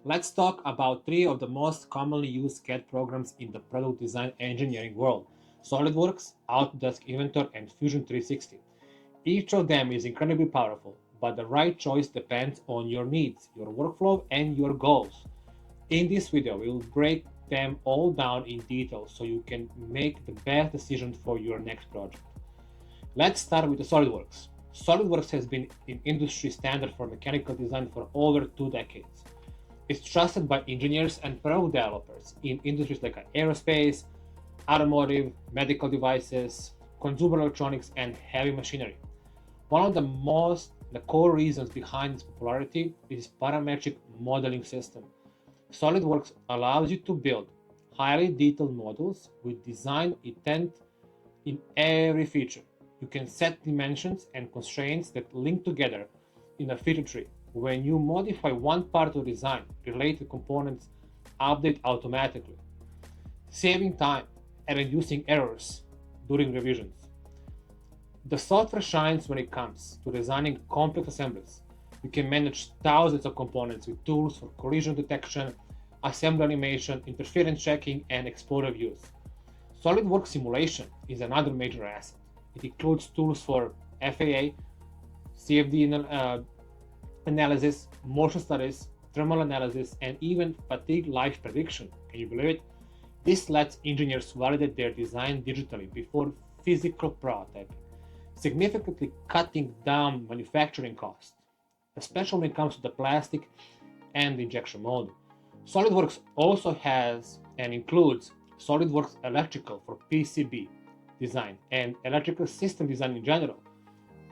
Let's talk about three of the most commonly used CAD programs in the product design engineering world: SolidWorks, Autodesk Inventor, and Fusion 360. Each of them is incredibly powerful, but the right choice depends on your needs, your workflow, and your goals. In this video, we will break them all down in detail so you can make the best decision for your next project. Let's start with the SolidWorks. SolidWorks has been an industry standard for mechanical design for over 2 decades. It's trusted by engineers and product developers in industries like aerospace, automotive, medical devices, consumer electronics, and heavy machinery. One of the core reasons behind its popularity is its parametric modeling system. SolidWorks allows you to build highly detailed models with design intent in every feature. You can set dimensions and constraints that link together in a feature tree. When you modify one part of the design, related components update automatically, saving time and reducing errors during revisions. The software shines when it comes to designing complex assemblies. You can manage thousands of components with tools for collision detection, assembly animation, interference checking, and explorer views. SolidWorks simulation is another major asset. It includes tools for FAA, CFD analysis, motion studies, thermal analysis, and even fatigue life prediction. Can you believe it? This lets engineers validate their design digitally before physical prototyping, significantly cutting down manufacturing costs, especially when it comes to the plastic and the injection molding. SolidWorks also has and includes SolidWorks Electrical for PCB design and electrical system design in general,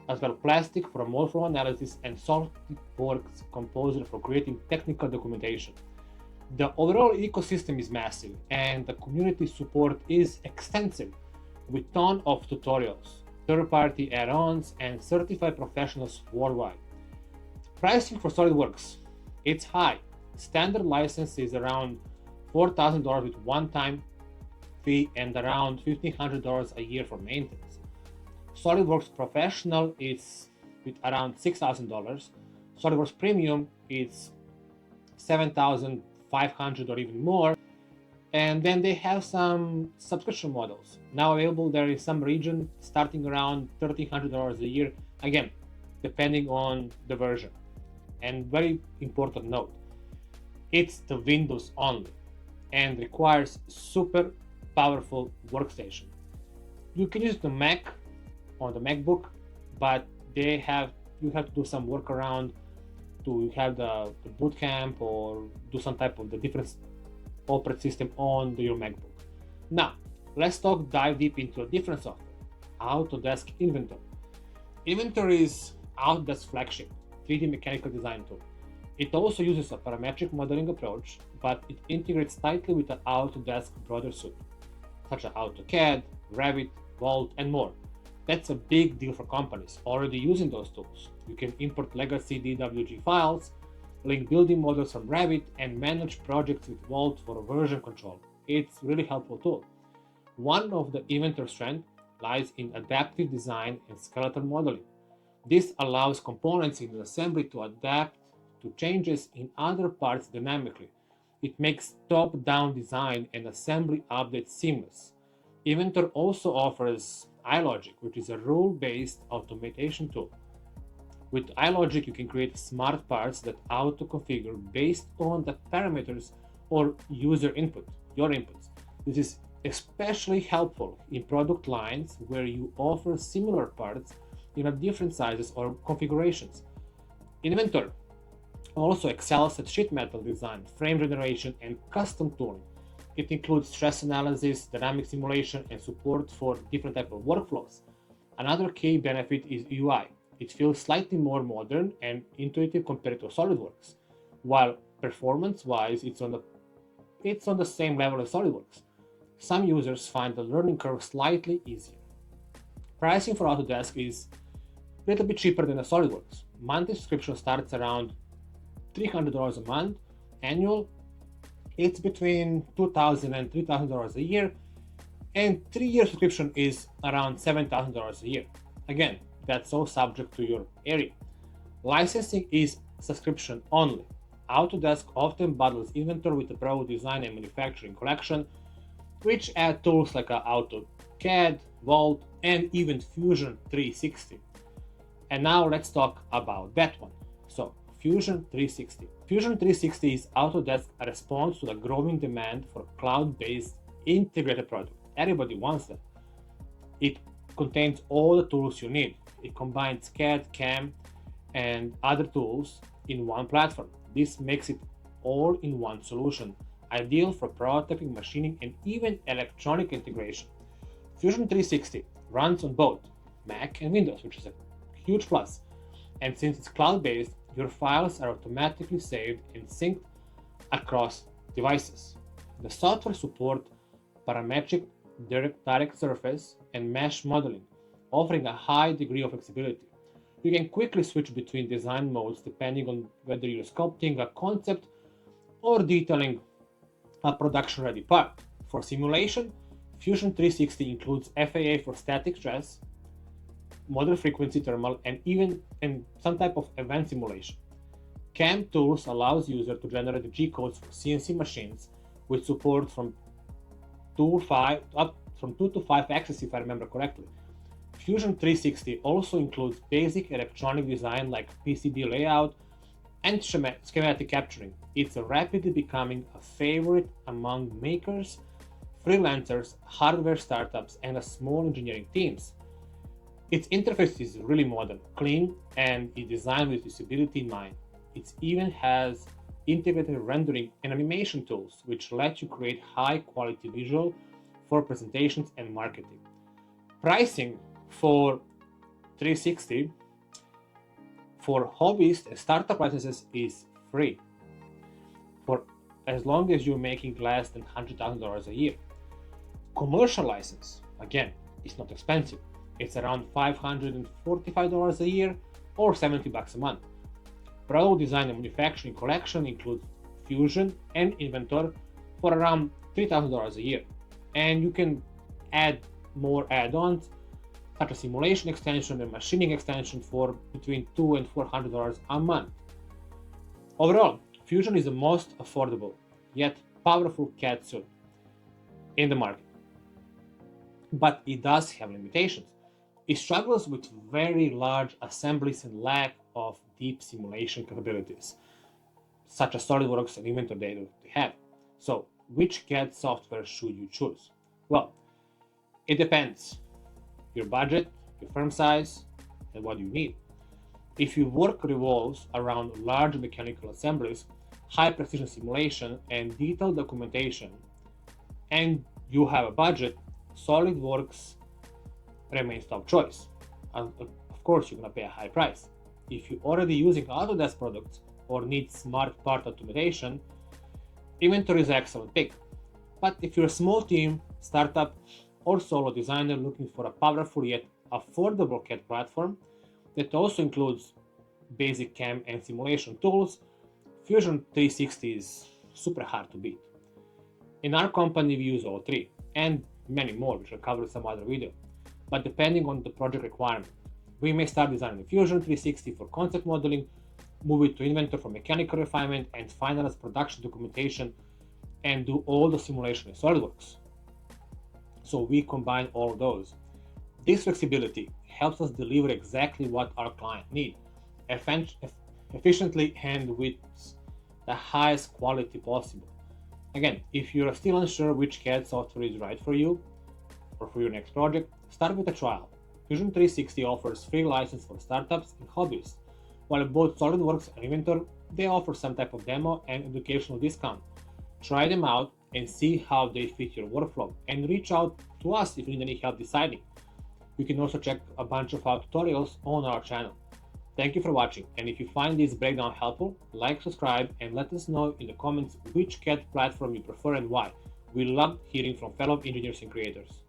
as well plastic for mold flow analysis and SolidWorks Composer for creating technical documentation. The overall ecosystem is massive and the community support is extensive with tons of tutorials, third-party add-ons, and certified professionals worldwide. Pricing for SolidWorks, it's high. Standard license is around $4,000 with one-time fee and around $1,500 a year for maintenance. SolidWorks Professional is with around $6,000. SolidWorks Premium is $7,500 or even more. And then they have some subscription models now available there in some region, starting around $1,300 a year. Again, depending on the version. And very important note, it's the Windows only and requires super powerful workstation. You can use the Mac on the MacBook, but you have to do some workaround to have the boot camp or do some type of the different operating system on your MacBook. Now, let's dive deep into a different software, Autodesk Inventor. Inventor is Autodesk flagship 3D mechanical design tool. It also uses a parametric modeling approach, but it integrates tightly with the Autodesk broader suite, such as AutoCAD, Revit, Vault, and more. That's a big deal for companies already using those tools. You can import legacy DWG files, link building models from Revit, and manage projects with Vault for version control. It's a really helpful tool. One of the Inventor strengths lies in adaptive design and skeletal modeling. This allows components in the assembly to adapt to changes in other parts dynamically. It makes top-down design and assembly updates seamless. Inventor also offers iLogic, which is a rule-based automation tool. With iLogic, you can create smart parts that auto-configure based on the parameters or user input, your inputs. This is especially helpful in product lines where you offer similar parts in different sizes or configurations. Inventor also excels at sheet metal design, frame generation, and custom tooling. It includes stress analysis, dynamic simulation, and support for different types of workflows. Another key benefit is UI. It feels slightly more modern and intuitive compared to SolidWorks, while performance-wise, it's on the same level as SolidWorks. Some users find the learning curve slightly easier. Pricing for Autodesk is a little bit cheaper than a SolidWorks. Monthly subscription starts around $300 a month. Annual, it's between $2,000 and $3,000 a year. And 3-year subscription is around $7,000 a year. Again, that's all subject to your area. Licensing is subscription only. Autodesk often bundles Inventor with the Pro Design and Manufacturing collection, which add tools like AutoCAD, Vault, and even Fusion 360. And now let's talk about that one. So, Fusion 360. Fusion 360 is Autodesk's response to the growing demand for cloud-based integrated product. Everybody wants that. It contains all the tools you need. It combines CAD, CAM, and other tools in one platform. This makes it all in one solution, ideal for prototyping, machining, and even electronic integration. Fusion 360 runs on both Mac and Windows, which is a huge plus. And since it's cloud-based, your files are automatically saved and synced across devices. The software supports parametric direct surface and mesh modeling, offering a high degree of flexibility. You can quickly switch between design modes depending on whether you're sculpting a concept or detailing a production-ready part. For simulation, Fusion 360 includes FAA for static stress, model frequency thermal, and even some type of event simulation. CAM tools allows users to generate G-codes for CNC machines with support from 2 to 5 axes, if I remember correctly. Fusion 360 also includes basic electronic design like PCB layout and schematic capturing. It's rapidly becoming a favorite among makers, freelancers, hardware startups, and small engineering teams. Its interface is really modern, clean, and is designed with usability in mind. It even has integrated rendering and animation tools, which let you create high-quality visual for presentations and marketing. Pricing for 360 for hobbyists and startup licenses is free for as long as you're making less than $100,000 a year. Commercial license, again, is not expensive. It's around $545 a year or $70 a month. Pro Design and Manufacturing collection includes Fusion and Inventor for around $3,000 a year. And you can add more add-ons such as simulation extension and machining extension for between $200 and $400 a month. Overall, Fusion is the most affordable yet powerful CAD suite in the market. But it does have limitations. It struggles with very large assemblies and lack of deep simulation capabilities, such as SolidWorks and Inventor they have. So, which CAD software should you choose? Well, it depends. Your budget, your firm size, and what you need. If your work revolves around large mechanical assemblies, high precision simulation, and detailed documentation, and you have a budget, SolidWorks remains top choice. And of course, you're gonna pay a high price. If you're already using Autodesk products or need smart part automation, Inventor is an excellent pick. But if you're a small team, startup, or solo designer looking for a powerful yet affordable CAD platform that also includes basic CAM and simulation tools, Fusion 360 is super hard to beat. In our company, we use all three, and many more, which I'll cover in some other video. But depending on the project requirement, we may start designing Fusion 360 for concept modeling, move it to Inventor for mechanical refinement, and finalize production documentation and do all the simulation in SolidWorks. So we combine all of those. This flexibility helps us deliver exactly what our client needs, efficiently and with the highest quality possible. Again, if you're still unsure which CAD software is right for you or for your next project, start with a trial. Fusion 360 offers free license for startups and hobbyists, while both SolidWorks and Inventor, they offer some type of demo and educational discount. Try them out and see how they fit your workflow, and reach out to us if you need any help deciding. You can also check a bunch of our tutorials on our channel. Thank you for watching, and if you find this breakdown helpful, like, subscribe, and let us know in the comments which CAD platform you prefer and why. We love hearing from fellow engineers and creators.